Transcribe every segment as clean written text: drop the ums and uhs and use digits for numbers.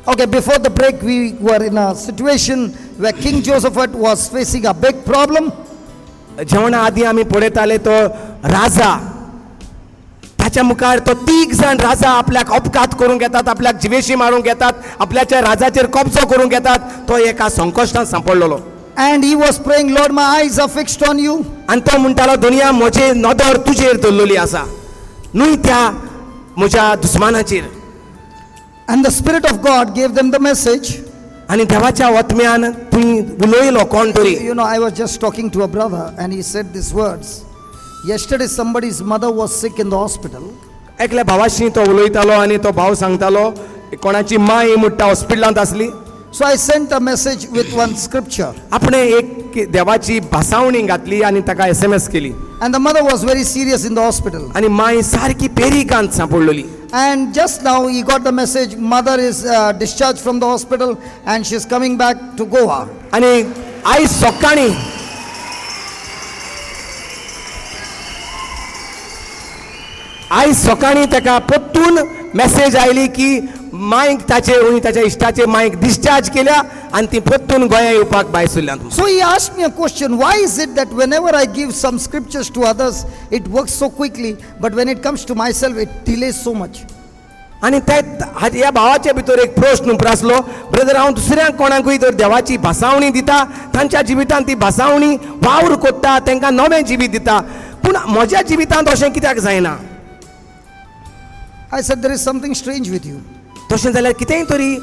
Okay, before the break, we were in a situation where King Josephat was facing a big problem. जेवणा आधी आम्ही पळयताले तो राजा ताच्या मुखार तो तीग जाण राजा आपल्याक अपघात करून घेतात, आपल्याक जिवेशी मारून घेतात, आपल्याच्या राजाचेर कब्जो करून घेतात. तो एका संकश्टांत सांपडलेलो. And he was praying, Lord, my eyes are fixed on you. आनी तो म्हणटालो दुनिया म्हजे नदर तुजेर दवरलेली आसा, न्हय त्या म्हज्या दुस्मानाचेर. And the Spirit of God gave them the message. आनी देवाच्या आत्म्यान तुवें उलयलो कोण तरी. You know, I was just talking to a brother and he said these words. Yesterday somebody's mother was sick in the hospital. एकल्या भावाशी तो उलयतालो आनी तो भाव सांगतालो कोणाची माय मुट्टा हॉस्पिटलांत आसली. So I sent a message with one scripture. आपणे एक देवाची भासावणी घातली आनी ताका SMS केली. And the mother was very serious in the hospital. आनी माय सारकी पेरिकांत सांपडलेली. And just now he got the message, mother is discharged from the hospital and she's coming back to Goa. आनी आयज सकाळी ताका परतून मेसेज आयली की मायक ताच्या इश्टाचे मायक डिस्चार्ज केल्या आनी ती परतून गोंया येवपाक भायर सरल्यात. So he asked me a question, why is it that whenever I give some scriptures to others it works so quickly, but when it comes to myself it delays so much? आनी ह्या भावाच्या भितर एक प्रश्न उप्रासलो, brother हांव दुसऱ्यांक कोणाकूय तर देवाची भासावणी दिता, तांच्या जिवितांत ती भासावणी वावर कोत्ता, तांकां नवें जिवीत दिता, पूण म्हज्या जिवितांत अशें कित्याक जायना? I said, there is something strange with you. तशें जाल्यार कितेंय तरी.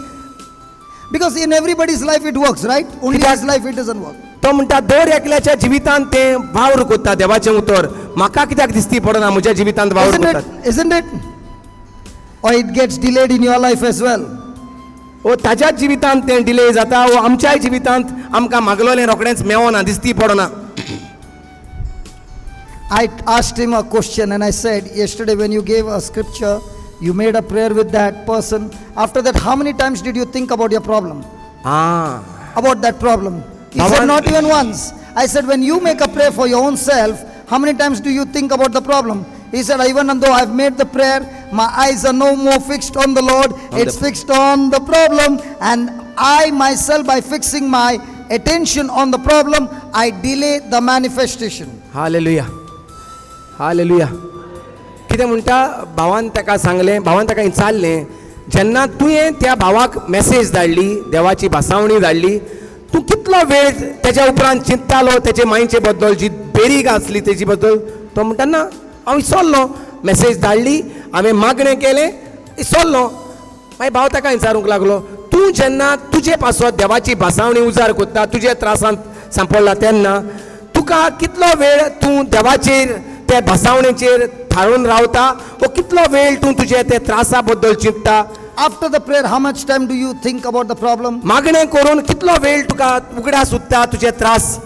Because in everybody's life it works, right? Only in his life it doesn't work. तो म्हणटा दर एकल्याच्या जिवितांत ते वावर कोत्ता देवाचें उतर, म्हाका कित्याक दिसती पडना म्हज्या जिवितांत वावर कोत्तात? Isn't it? Or it gets delayed in your life as well. ओ ताज्याच जिवितांत तें डिले जाता, ओ आमच्याय जिवितांत आमकां मागलोलें रोखडेंच मेवना, दिसती पडना. I asked him a question and I said, yesterday when you gave a scripture, you made a prayer with that person. After that, how many times did you think about your problem? About that problem? He said, not even once. I said, when you make a prayer for your own self, how many times do you think about the problem? He said, even though I've made the prayer, my eyes are no more fixed on the Lord. It's fixed on the problem. And I myself, by fixing my attention on the problem, I delay the manifestation. Hallelujah. Hallelujah. कितें म्हणटा भावान ताका सांगलें, भावान ताका विचारलें, जेन्ना तुवें त्या भावाक मेसेज धाडली, देवाची भासावणी धाडली, तूं कितलो वेळ तेच्या उपरांत चिंततालो तेचे मांयचे बद्दल, जी बेरीक आसली तेजी बद्दल? तो म्हणटा ना, हांव विसरलो, मेसेज धाडली, हांवें मागणें केलें, विसरलो. मागीर भाव ताका विचारूंक लागलो, तूं जेन्ना तुजे पासत देवाची भासावणी उजार कोत्ता, तुजे त्रासांत सांपडला तेन्ना तुका कितलो वेळ तूं देवाचेर त्या भासावणेचेर थारून रावता, वो कितलो वेळ तूं तुजे ते त्रासा बद्दल चिंतता? After the prayer, how much time do you think about the problem? मागणें करून कितलो वेळ तुका उगडास उरता तुजे त्रास?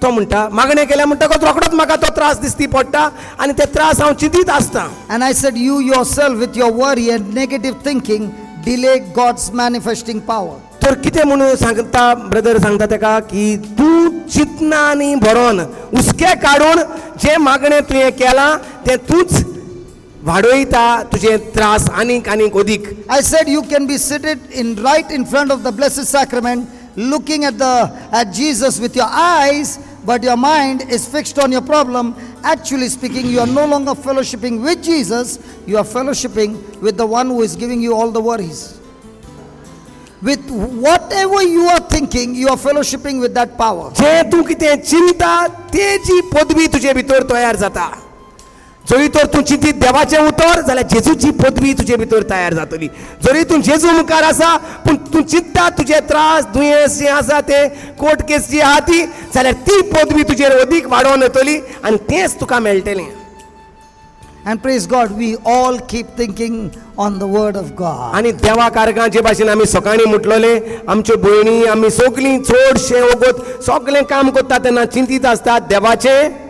तो म्हणटा मागणें केल्या म्हणटकच रोखडोच म्हाका तो त्रास दिसती पडटा आनी ते त्रास हांव चिंतीत आसता. And I said, you yourself with your worry and negative thinking delay God's manifesting power. तर कितें म्हणून सांगता ब्रदर, सांगता ताका की तूं चिंतना आनी भरोन हुस्के काडून जे मागणें तुवें केलां तें तूंच वाडयता तुजे त्रास आनीक आनीक अदीक. I said, you can be seated right in front of the blessed sacrament, looking at Jesus with your eyes, but your mind is fixed on your problem. Actually speaking, you are no longer fellowshipping with Jesus, you are fellowshipping with the one who is giving you all the worries. With whatever you are thinking, you are fellowshipping with that power. जे तूं कितें चिंता तेजी पदवी तुजे भितर तयार जाता. जरी तर तूं चिंतीत देवाचें उतर जाल्यार जेजूची पदवी तुजे भितर तयार जातली. जरी तूं जेजू मुखार आसा पूण तूं चिंतता तुजे त्रास दुयेंस जे आसा ते कोर्ट केस जी आहा ती, जाल्यार ती पदवी तुजेर अदीक वाडोवन येतली आनी तेंच तुका मेळटलें. And praise God, we all keep thinking on the word of God. आनी देवा कारकां जे भाशेन आमी सकाळीं म्हटलोले, आमच्यो भयणी आमी सगळीं चडशे वगत सगळें काम करता तेन्ना चिंतीत आसतात देवाचे.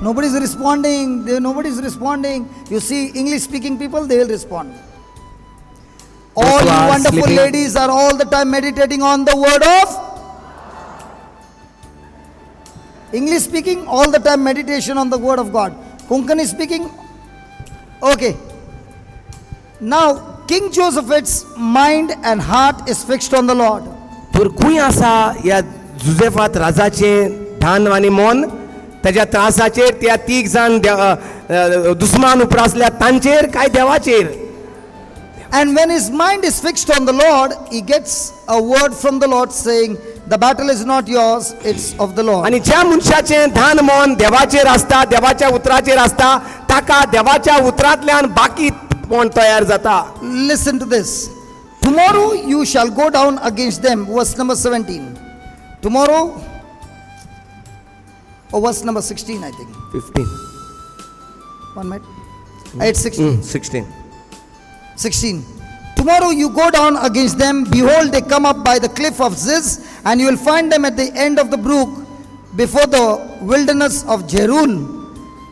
Nobody is responding. Nobody is responding. You see, English speaking people, they will respond. All you wonderful ladies are all the time meditating on the word of English speaking, all the time meditation on the word of God. Konkani speaking, okay. Now King Joseph's mind and heart is fixed on the Lord. तर खूंय आसा ह्या जुजेफात राजाचें ध्यान आनी मन ताच्या त्रासाचेर त्या तीग जाण दुस्मान उप्रासल्या तांचेर काय देवाचेर. And when his mind is fixed on the Lord, he gets a word from the Lord saying, the battle is not yours, it's of the Lord. आनी ज्या मनशाचें ध्यान मन देवाचेर आसता, देवाच्या उतराचेर आसता, ताका देवाच्या उतरांतल्यान बाकी मन तयार जाता. Listen to this. Tomorrow you shall go down against them. Verse number 17. Tomorrow, or verse number 16, I think. 15. 1 minute. It's 16. 16. 16. Tomorrow you go down against them. Behold, they come up by the cliff of Ziz, and you will find them at the end of the brook, before the wilderness of Jeruel.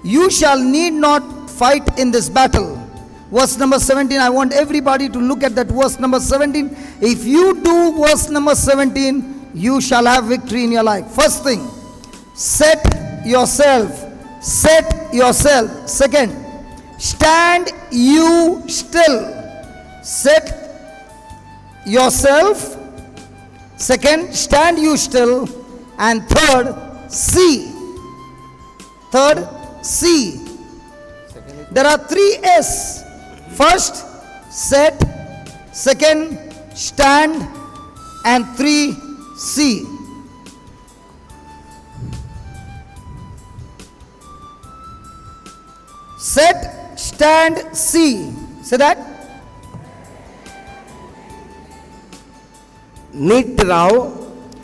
You shall need not fight in this battle. Verse number 17. I want everybody to look at that verse number 17. If you do verse number 17, you shall have victory in your life. First thing, set yourself. Set yourself. Second, stand you still. Set yourself. Second, stand you still. And third, see. Third, see. There are 3 S. First, set. Second, stand. And 3, see. Set, stand, see. Say that. Neat Rao.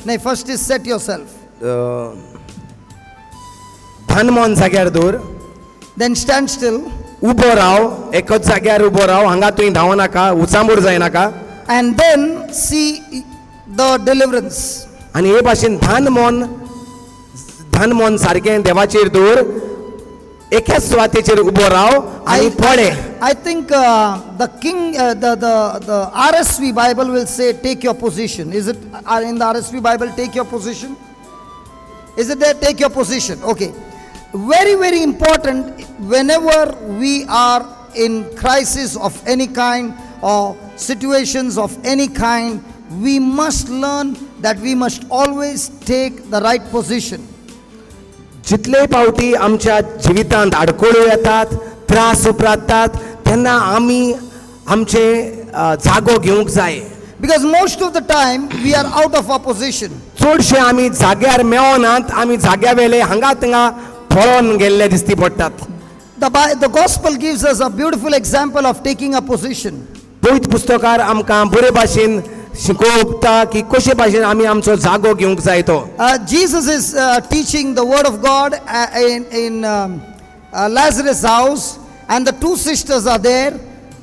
No, first is set yourself. ध्यान मन जाग्यार दवर. Then stand still. उबो राव, एकच जाग्यार उबो राव, हांगा तुवें धांव नाका, उचांबूड जायनाका. And then see the deliverance. आनी हे भाशेन ध्यान मन सारकें देवाचेर दवर, एकाच सुवातेचेर उबो राव आनी पळे. I think the RSV Bible will say, take your position. Is it in the RSV Bible, take your position? Is it there, take your position? Okay. Very, very important, whenever we are in crisis of any kind or situations of any kind, we must learn that we must always take the right position. जितले पावटी आमच्या जिवितांत आडकोळ्यो येतात, त्रास उपरासतात, तेन्ना आमी आमचे जागो घेवंक जाय. Because most of the time we are out of our position. चडशे आमी जाग्यार मेवनात, आमी जाग्या वेले हांगा थिंगा पळोवन गेल्ले दिसती पडटात. The gospel gives us a beautiful example of taking a position. पवित्र पुस्तकार आमकां बरे भाशेन शिकोवता की कशे भाशेन आमी आमचो जागो घेवंक जाय तो. Jesus is teaching the word of God in Lazarus' house, and the 2 sisters are there.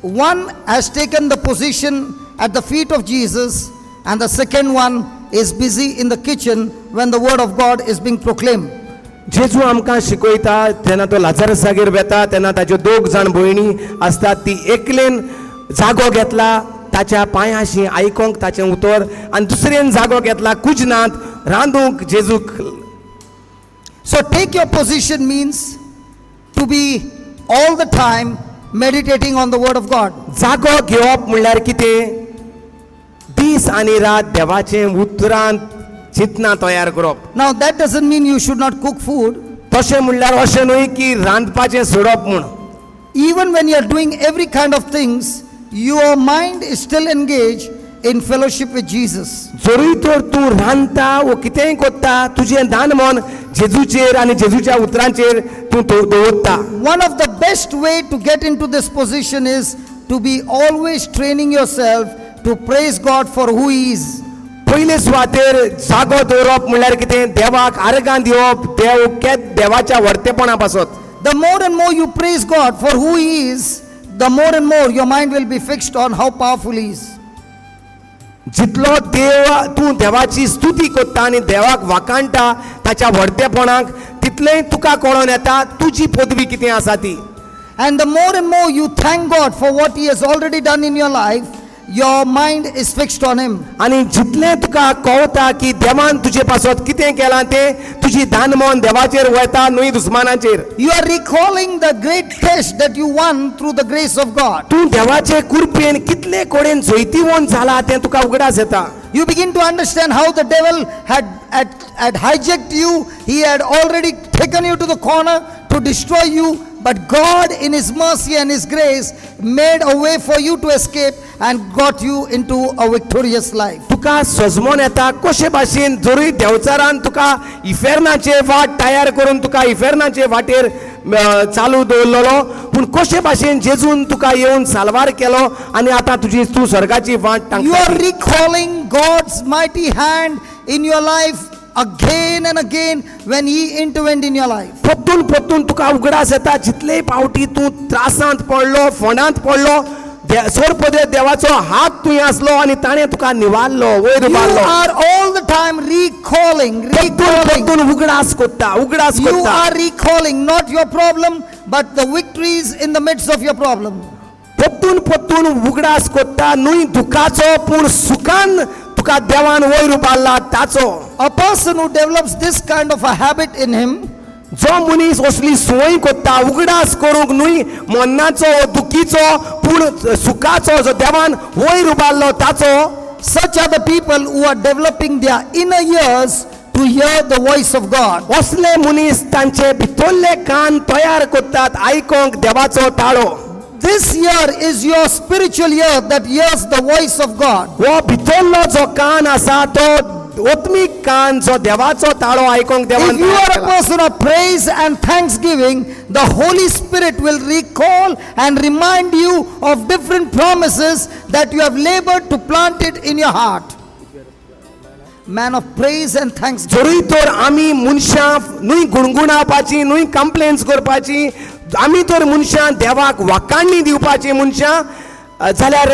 One has taken the position at the feet of Jesus, and the second one is busy in the kitchen when the word of God is being proclaimed. जेजू आमकां शिकयता तेन्ना तो लाजारसागेर वेता तेन्ना ताच्यो 2 जाण भयणी आसतात, ती एकलेन जागो घेतला ताच्या पांयाशी आयकोंक ताचें उतर, आनी दुसरेन जागो घेतला कुजनांत रांदूंक जेजूक. So take your position means to be all the time meditating on the word of God. जागो घेवप म्हणल्यार कितें? दीस आनी रात देवाचें उतरांत चिंतना तयार करप. Now that doesn't mean you should not cook food. तशें म्हणल्यार अशें न्हय की रांदपाचें सोडप म्हूण. Even when you are doing every kind of things, your mind is still engaged in fellowship with Jesus. जरूय तर तूं रांदता वो कितेंय कोत्ता, तुजें ध्यान मन जेजूचेर आनी जेजूच्या उतरांचेर तूं दवरता. One of the best way to get into this position is to be always training yourself to praise God for who He is. पयले सुवातेर जागो दवरप म्हणल्यार कितें? देवाक आर्गां दिवप, देवाच्या वर्तेपणा पासत. The more and more you praise God for who He is, the more and more your mind will be fixed on how powerful He is. जितलो तूं देवाची स्तुती कोत्ता आनी देवाक वाकाणटा ताच्या व्हडतेपणाक, तितलें तुका कळोन येता तुजी पदवी कितें आसा ती. And the more and more you thank God for what He has already done in your life, your mind is fixed on Him. आणि जितले तुका कळता की देवान तुजे पासत कितें केलां ते तुजी दान मन देवाचेर वयता न्हय दुस्मानाचेर. You are recalling the great test that you won through the grace of God. तूं देवाचे कृपेन कितले कोडेन जैतिवंत जाला तें तुका उगडास येता. You begin to understand how the devil had hijacked you. He had already taken you to the corner to destroy you. But God in His mercy and His grace made a way for you to escape and got you into a victorious life. तुका सजमोन येता कशे भाशेन जरूय देवचारान तुका इफेर्नाचे वाट तयार करून तुका इफेर्नाचे वाटेर चालू दवरलेलो पूण कशे भाशेन जेजून तुका येवन साल्वार केलो आनी आतां तूं स्वर्गाची वाट You are recalling God's mighty hand in your life again and again when He intervened in your life. परतून परतून तुका उगडास येता जितलेय फावटी तूं त्रासांत पडलो फोंडांत पडलो सोरपदे देवाचो हात तुवें आसलो आनी ताणें तुका निवारलो वयर You उबारलो. are all the time recalling. परतून उगडास करता उगडास You करता. are recalling not your problem but the victories in the midst of your problem. परतून परतून उगडास करता न्हय दुखाचो पूण सुखान तुका देवान वयर उबारला ताचो. A person who develops this kind of a habit in him, जो मनीस असली संवय करता उगडास करूंक न्हय मन्नाचो दुखीचो पूण सुखाचो जो देवान वयर उबारलो ताचो. such are the people who are developing their inner ears to hear the voice of God. असले मनीस तांचे भितरले कान तयार करतात आयकोंक देवाचो ताळो. This ear is your spiritual ear that hears the voice of God. हो भितरलो जो कान आसा तो आत्मीक कान जो देवाचो ताळो आयकोंक देवान If you are a केला. person of praise and thanksgiving, the Holy Spirit will recall and remind you of different promises that you have labored to plant it in your heart. Man of praise and thanksgiving. जरूय तर आमी मनशां न्हय गुणगुणावपाची न्हय complains करपाची आमी तर मनशां देवाक वाखाणणी दिवपाची मनशां जाल्यार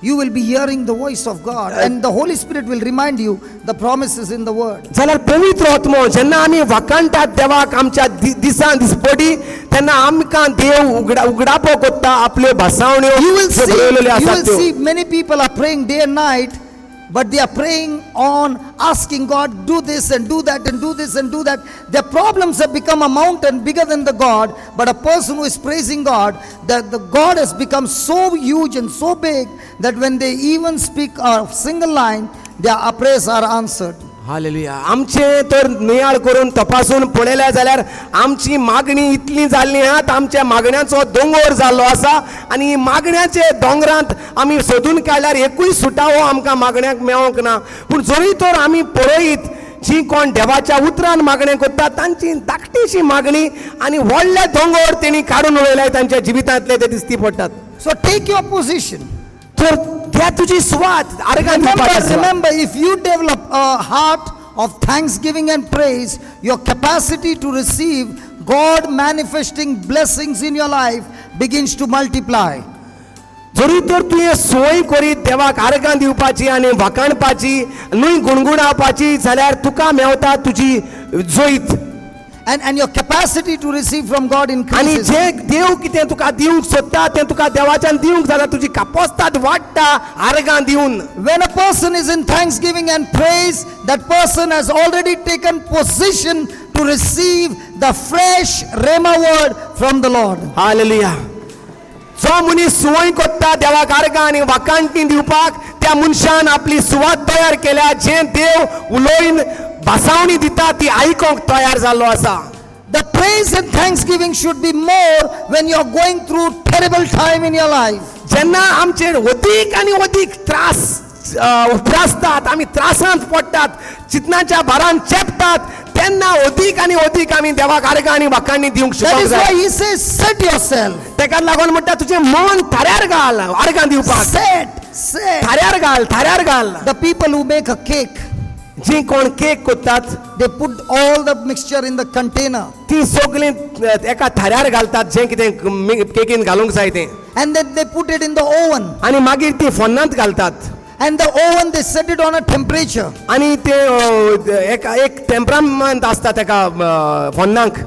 You will be hearing the voice of God and the Holy Spirit will remind you the promises in the word. जाल्यार पवित्र आत्मो जेन्ना आमी वाखाणटात देवाक आमच्या दिसान दिसपटी तेन्ना आमकां देव उगडापो करता आपल्यो भासावण्यो You will ज्यो बरयलेल्यो आसात त्यो. see many people are praying day and night, but they are praying on asking God, do this and do that and do this and do that. Their problems have become a mountain bigger than the God, but a person who is praising God, that the God has become so huge and so big that when they even speak a single line, their prayers are answered. Hallelujah. आमचे तर नियाळ करून तपासून पळयल्या जाल्यार आमची मागणी इतली जाल्ली आहा आमच्या मागण्यांचो दोंगर जाल्लो आसा आनी मागण्याचे दोंगरांत आमी सोदून काडल्यार एकूय सुटावो आमकां मागण्यांक मेळोंक ना. पूण जरी तर आमी पळयत जी कोण देवाच्या उतरान मागणें करता तांची धाकटीशी मागणी आनी व्हडले दोंगर तेणी काडून उडयल्याय तांच्या जिवितांतले ते दिसती पडटात. So take your position. तर त्या तुजी सुवात argon Remember, if you develop a heart of thanksgiving and praise, your capacity to receive God manifesting blessings in your life begins to multiply. जरी तर तुवें सोय करीत देवाक आर्गां दिवपाची आनी वाखाणपाची न्हय गुणगुणावपाची जाल्यार तुका मेवता तुजी जोईत. And your capacity to receive from God आनी increases. जे देव कितें तुका दिवंक सोदता तें तुका देवाच्यान दिवंक जाल्यार तुजी कापोस्ताद वाडटा आर्गां दिवन. When a person is in thanksgiving and praise, that person has already taken position to receive the fresh Rhema word from the Lord. Hallelujah. जो मनीस सुवय करता देवाक आर्गां आनी वाखाणटी दिवपाक त्या मनशान आपली सुवात तयार केल्या. जे देव उलोवन भासावणी दिता ती आयकोंक तयार जाल्लो आसा. The praise and thanksgiving should be more when you are going through terrible time in your life. जेन्ना आमचेर अदीक आनी अदीक त्रास उप्रासतात आमी त्रासांत पडटात चिंतनाच्या भारान चेपतात तेन्ना अदीक आनी अदीक आमी देवाक आर्गां आनी वाखाणणी दिवंक That शकूंक is why जाय. he says, set yourself. तेका लागून म्हणटा तुजें मन थाऱ्यार घाल आर्गां दिवपाक. Set. थाऱ्यार घाल. The people who make a cake, जी कोण केक करतात they put all the mixture in the container. ती सगळीं एका थाऱ्यार घालतात जें कितें केकीन घालूंक जाय तें And then they put it in the oven. आनी मागीर ती फोन्नांत घालतात. And the oven, they set it on a temperature. आनी ते एक टेम्परामेंट आसता तेका फोन्नांक.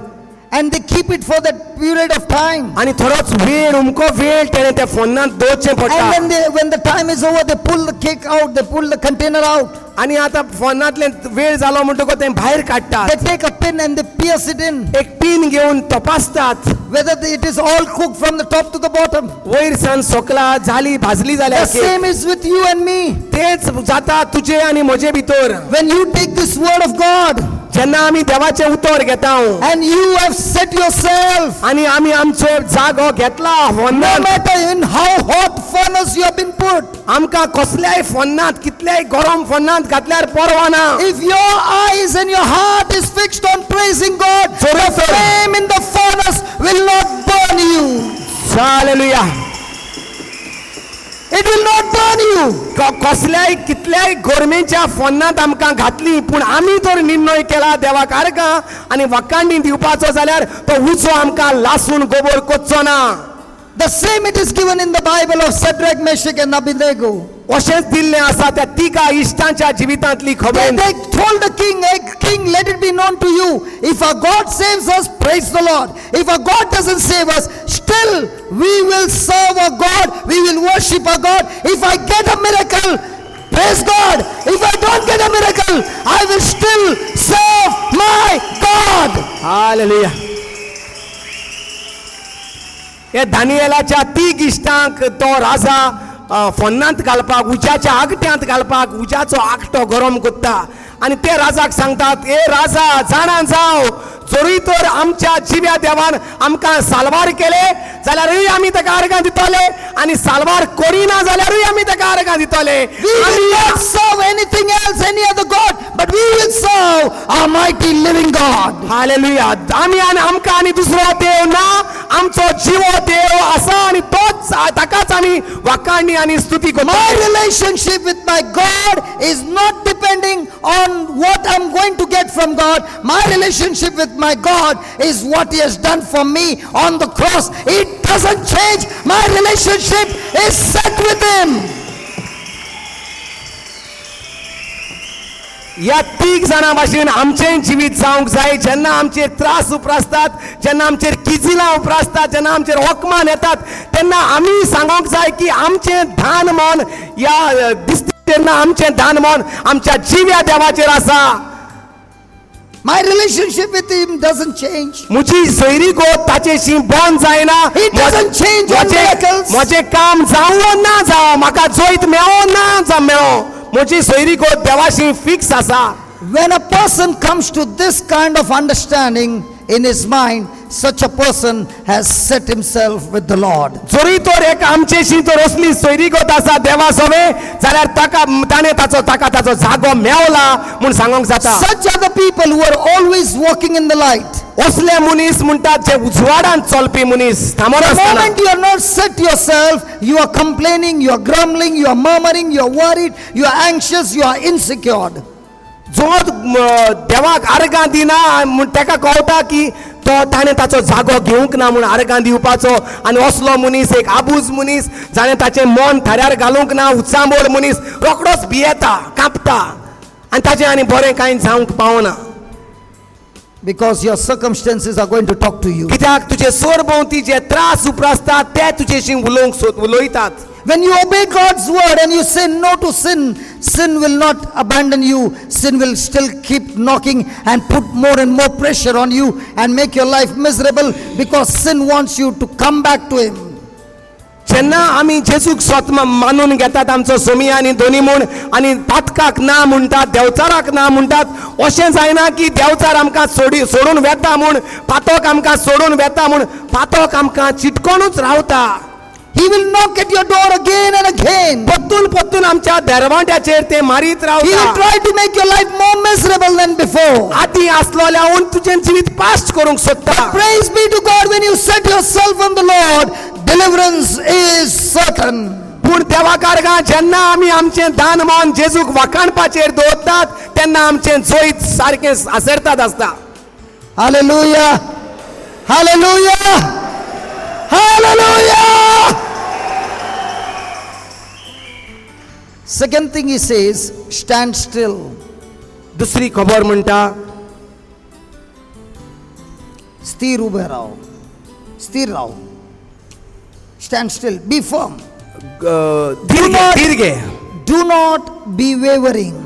and they keep it for that period of time. आणि थोडोच वेळ उमको वेळ तेणे त्या फोनांत दवरचें पडटा. And when the time is over, they pull the cake out, they pull the container out. आणि आता फोनांतले वेळ जालो म्हणटकूच ते भायर काडटात. They take a pin and they pierce it in. एक पिन घेवन तपासतात Whether it is all cooked from the top to the bottom. वयर सान सकला झाली भाजली The जाल्यार same is with you and me. तेच जाता तुजे आनी म्हजे भितर. When you take this word of God जेन्ना आमी देवाचें उतर घेता and you have set yourself, आनी आमी आमचो जागो घेतला no फोनांत, matter in how hot furnace you have been put, आमकां कसल्याय फोनांत कितल्याय गरम फोनांत घातल्यार परवाना. if your eyes and your heart is fixed on praising God, the flame in the furnace will not burn you. Hallelujah. It will not burn you. कसल्याय कितल्याय गरमेच्या फोनांत आमकां घातली पूण आमी जर निर्णय केला देवाक आर्गां आनी वकांडी दिवपाचो जाल्यार तो उजो आमकां लासून गोबोर कोचचो ना. The same it is given in the Bible of Shadrach, Meshach and Abednego. अशेंच दिल्लें आसा त्या तिगा इश्टांच्या जिवितांतली खबर. They told the king, "Hey king, let it be known to you, if our God saves us, praise the Lord. If our God doesn't save us, still we will serve our God, we will worship our God. If I get a miracle, praise God. If I don't get a miracle, I will still serve my God." हालेलुया. हे दानियेलाच्या तीग इश्टांक तो राजा फोनांत घालपाक उज्याच्या आगट्यांत घालपाक उज्याचो आगटो गरम कोत्ता आनी ते राजाक सांगतात, ए राजा जाणां जाव, जोरी तर आमच्या जिव्या देवान आमकां साल्वार केले जाल्यारूय आमी ताका आर्गां दितले आनी साल्वार करिना जाल्यारूय आमी ताका आर्गां दितले. We will not serve anything else, any other God, but we will serve our mighty living God. Hallelujah. आमी आनी आमकां आनी दुसरो देव ना, आमचो जिवो देव आसा आनी तोच ताकाच आमी वखाणी आनी स्तुती करता. My relationship with my God is not depending on what I'm going to get from God. My relationship with my God is what He has done for me on the cross. It doesn't change. My relationship is set with Him. या तीग जाणां भाशेन आमचें जिवीत जावंक जाय. जेन्ना आमचेर त्रास उप्रासतात, जेन्ना आमचेर किजिलां उप्रासतात, जेन्ना आमचेर होकमान येतात, तेन्ना आमी सांगोंक जाय की आमचें धान मन या दिसता तेन्ना आमचें धान मन आमच्या जिव्या देवाचेर आसा. My relationship with Him doesn't change. म्हजी सोयरी गोत ताचेशी बंद जायना. He doesn't change on miracles. म्हजें काम जावं ना जावं, म्हाका जोयत मेळो ना जावं मेळो, म्हजी सोयरी गोत देवाशी फिक्स आसा. When a person comes to this kind of understanding in his mind, such a person has set himself with the Lord. जोरी तर एक आमचेशी तर असली सोयरी गोत आसा देवा सोवे जाल्यार ताका ताणें ताचो जागो मेवला म्हूण सांगोंक जाता. Such are the people who are always walking in the light. असले मनीस म्हणटात जे उजवाडांत चलपी मनीस. The moment you are not set yourself, you are complaining, you are grumbling, you are murmuring, you are worried, you are anxious, you are insecure. जो देवाक आर्गां दिना ताका कळटा की तो ताणें ताचो जागो घेवंक ना म्हूण आर्गां दिवपाचो. आनी असलो मनीस एक आबूज मनीस जाणें ताचें मन थाऱ्यार घालूंक ना, उचांबोड मनीस रोखडोच भियेता, कांपता आनी ताचें आनी बरें कांय जावंक पावना. Because your circumstances are going to talk to you. कित्याक तुजे सरभोंवती जे त्रास उप्रासतात ते तुजेशी उलोयतात. When you obey God's word and you say no to sin, sin will not abandon you. Sin will still keep knocking and put more and more pressure on you and make your life miserable, because sin wants you to come back to Him. जेन्ना आमी जेजूक स्वता मानून घेतात आमचो सोमी आनी दोनी म्हूण आनी पातकाक ना म्हणटात, देवचाराक ना म्हणटात, अशें जायना की देवचार आमकां सोडून वेता म्हूण पातोक आमकां सोडून वेता म्हूण पातोक आमकां चिटकोनूच रावता. He will knock at your door again and again. पत्तून आमच्या दरवांट्याचेर ते मारीत He रावता. will try to make your life more miserable than before. आदी आसलोल्याहून तुजें जिवीत पास्ट करूंक सोदता. Praise be to God, when you set yourself on the Lord, deliverance is certain. पूण देवा कारगा जेन्ना आमी आमचें दान मान जेजूक वखाणपाचेर दवरतात तेन्ना आमचें जोईत सारकें आसरतात आसता. Hallelujah. Hallelujah. Hallelujah. Second thing he says, stand still. दुसरी खबर म्हणटा स्थिर उभे राहो, स्थिर राहो. Stand still, be firm. धीर घे. Do not be wavering.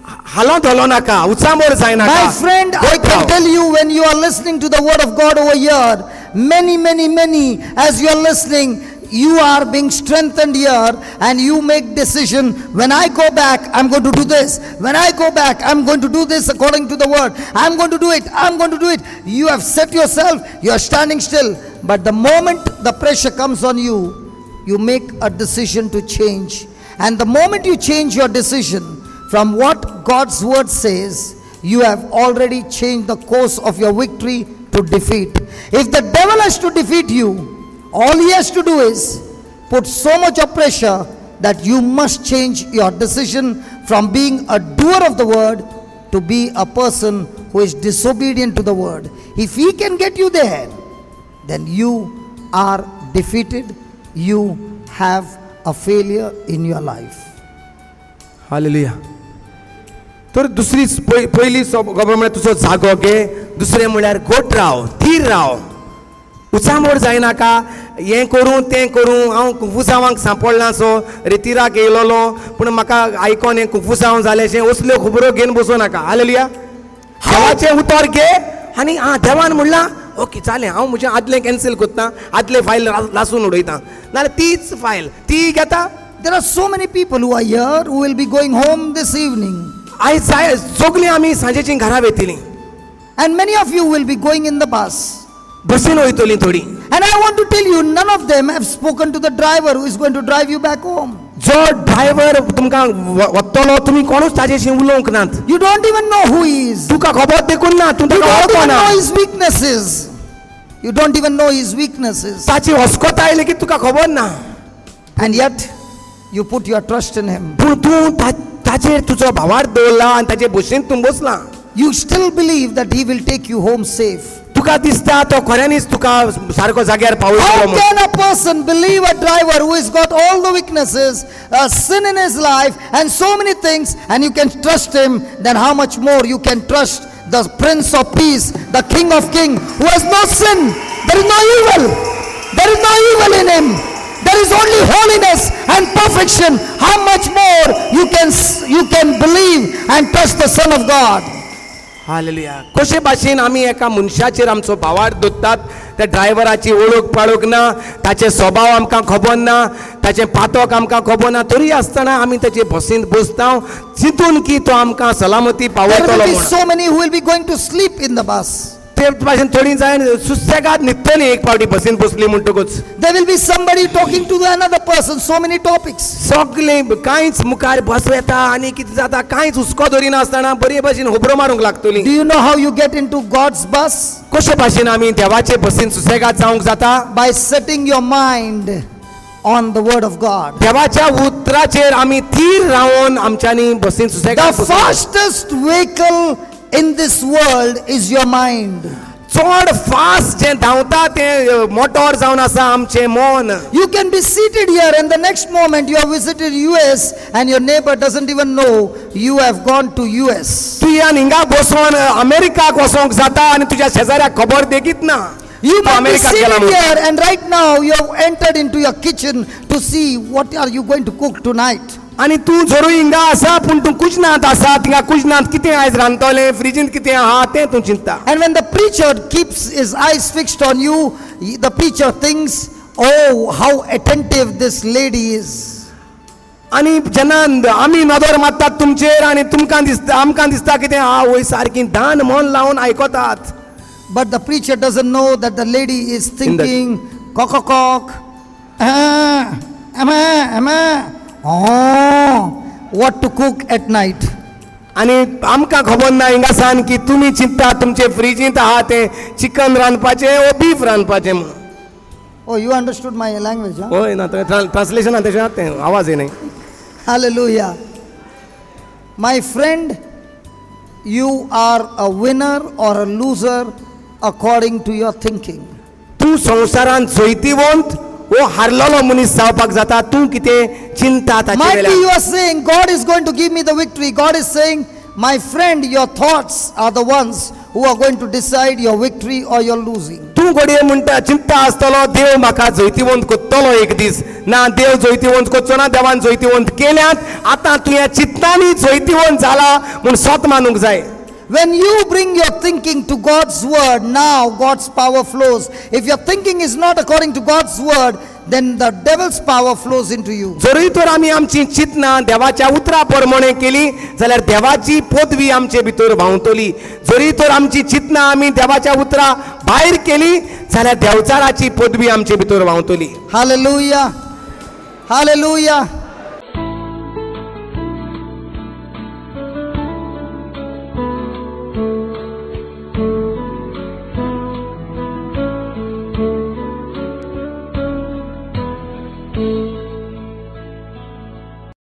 हालत हलो नाका, उचामोर जाय नाका. My friend, I can tell you, when you are listening to the word of God over here, many, as you are listening, you are being strengthened here, and you make decision. When I go back, I'm going to do this. When I go back, I'm going to do this according to the word. I'm going to do it. I'm going to do it. You have set yourself. You are standing still. But the moment the pressure comes on you, you make a decision to change. And the moment you change your decision from what God's word says, you have already changed the course of your victory to defeat. If the devil has to defeat you, all he has to do is put so much of pressure that you must change your decision from being a doer of the word to be a person who is disobedient to the word. If he can get you there, then you are defeated. You have a failure in your life. Hallelujah. तर दुसरी पहिली खबर म्हळ्यार तुजो जागो घे. दुसरें म्हळ्यार गोट राव, थीर राव, उचामोड जायनाका. हें करूं तें करूं, हांव कुंफुसांवांक सांपडलां सो रितीराक येयलोलो, पूण म्हाका आयकोन हें कुंफुसांव जालेशें असल्यो खबरो घेवन बसूं नाका. हालेलुया. देवाचें उतर घे आनी देवान म्हणलां ओके जालें, हांव म्हजें आदलें कॅन्सील कोत्ता, आदले फायल लासून उडयता, नाल्यार तीच फायल ती घेता. There are so many people who are here who will be going home this evening. आयज सगळीं आमी सांजेचीं घरा वेतलीं. And many of you will be going in the bus. बसीन वयतलीं थोडीं. And I want to tell you, none of them have spoken to the driver who is going to drive you back home. जो driver तुमकां वतलो तुमी कोणूच ताजेशी उलोवंक नात. You don't even know who he is. तुका खबर देखून ना, तूं You ताका don't even वळखना. know his weaknesses. You don't even know his weaknesses. ताची हस्कोताय लेगीत तुका खबर ना. And yet, you put your trust in him. पूण तूं ताचेर तुजो भावार्थ दवरला आनी ताचे बशीन तूं बसला. You still believe that he will take you home safe. तुका दिसता तो खऱ्यांनीच तुका सारको जाग्यार पावयतलो How म्हूण. can a person believe a driver who has got all the weaknesses, a sin in his life, and so many things, and you can trust him? Then how much more you can trust the Prince of Peace, the King of Kings, who has no sin. There is no evil. There is no evil in him. There is only holiness and perfection. How much more you can believe and trust the Son of God? Hallelujah. कशे भाशेन आमी एका मनशाचेर आमचो भावार्थ दवरतात. त्या ड्रायव्हराची वळख पाळख ना, ताचे स्वभाव आमकां खबर ना, ताचें पातक आमकां खबर ना, तरी आसतना आमी ताचे बसींत बसता चिंतून की तो आमकां सलामती There पावयतलो will be म्हूण. so many who will be going to sleep in the bus. ते भाशेन थोडी जाय सुसेगाद न्हिदतली एक फावटी बसीन बसली म्हणटकूच. There will be somebody talking to another person, so many topics. सगळें कांयच मुखार बस येता आनी कितें जाता कांयच हुस्को धरिनासतना बरे भाशेन होबरो मारूंक लागतली. Do you know how you get into God's bus? कशे भाशेन आमी देवाचे बसीन सुसेगाद जावंक जाता? By setting your mind on the word of God. देवाच्या उतराचेर आमी थीर रावून आमच्यांनी बसीन सुसेगाद. The fastest vehicle in this world is your mind. चड फास्ट जे धांवता ते मोटोर जावन आसा आमचें मन. You can be seated here and the next moment you have visited US and your neighbor doesn't even know you have gone to US. तूं ह्या हिंगा बसून अमेरिकाक वचोंक जाता आनी तुज्या शेजाऱ्याक खबर देगीत ना. You तो might be अमेरिकाक गेला seated म्हणून. here and right now you have entered into your kitchen to see what are you going to cook tonight. आनी तूं जरूर हिंगा आसा पूण तूं कुजनांत आसा. थिंगा कुजनांत कितें आयज रांदतलें, फ्रिजींत कितें आहा तें तूं चिंता. And when the preacher keeps his eyes fixed on you, the preacher thinks, oh, how attentive this lady is. आनी जेन्ना आमी नदर मारतात तुमचेर आनी तुमकां दिसता आमकां दिसता कितें वय सारकी दान मन लावन आयकतात. But the preacher doesn't know that the lady is thinking, cock, what to cook at night. आनी आमकां खबर ना हिंगासान की तुमी चिंता तुमचे फ्रिजींत आहा तें चिकन रांदपाचें वो बीफ रांदपाचें म्हूण. Oh, you understood my language, huh? होय ना ट्रान्सलेशन तशें आसा तें आवाज येनाय. Hallelujah. My friend, you are a winner or a loser according to your thinking. तूं संवसारांत जैतिवंत वो हारलेलो मनीस जावपाक जाता. तूं कितें चिंता ताचे Might be वेल्यान. you are saying, God is going to give me the victory. God is saying, my friend, your thoughts are the ones who are going to decide your victory or your losing. तूं घडये म्हणटा चिंता आसतलो देव म्हाका जैतिवंत कोत्तलो एक दीस. ना, देव जैतिवंत कोत्चो ना, देवान जैतिवंत केल्यात. आतां तूं ह्या चित्तांनी जैतिवंत जाला म्हूण स्वत मानूंक जाय. When you bring your thinking to God's word, now God's power flows. If your thinking is not according to God's word, then the devil's power flows into you. जरी तर आमी आमची चिंतना देवाच्या उतरा प्रमाणे केली जाल्यार देवाची पदवी आमचे भितर व्हांवतली. जरी तर आमची चिंतना आमी देवाच्या उतरा भायर केली जाल्यार देवचाराची पदवी आमचे भितर व्हांवतली. Hallelujah. Hallelujah.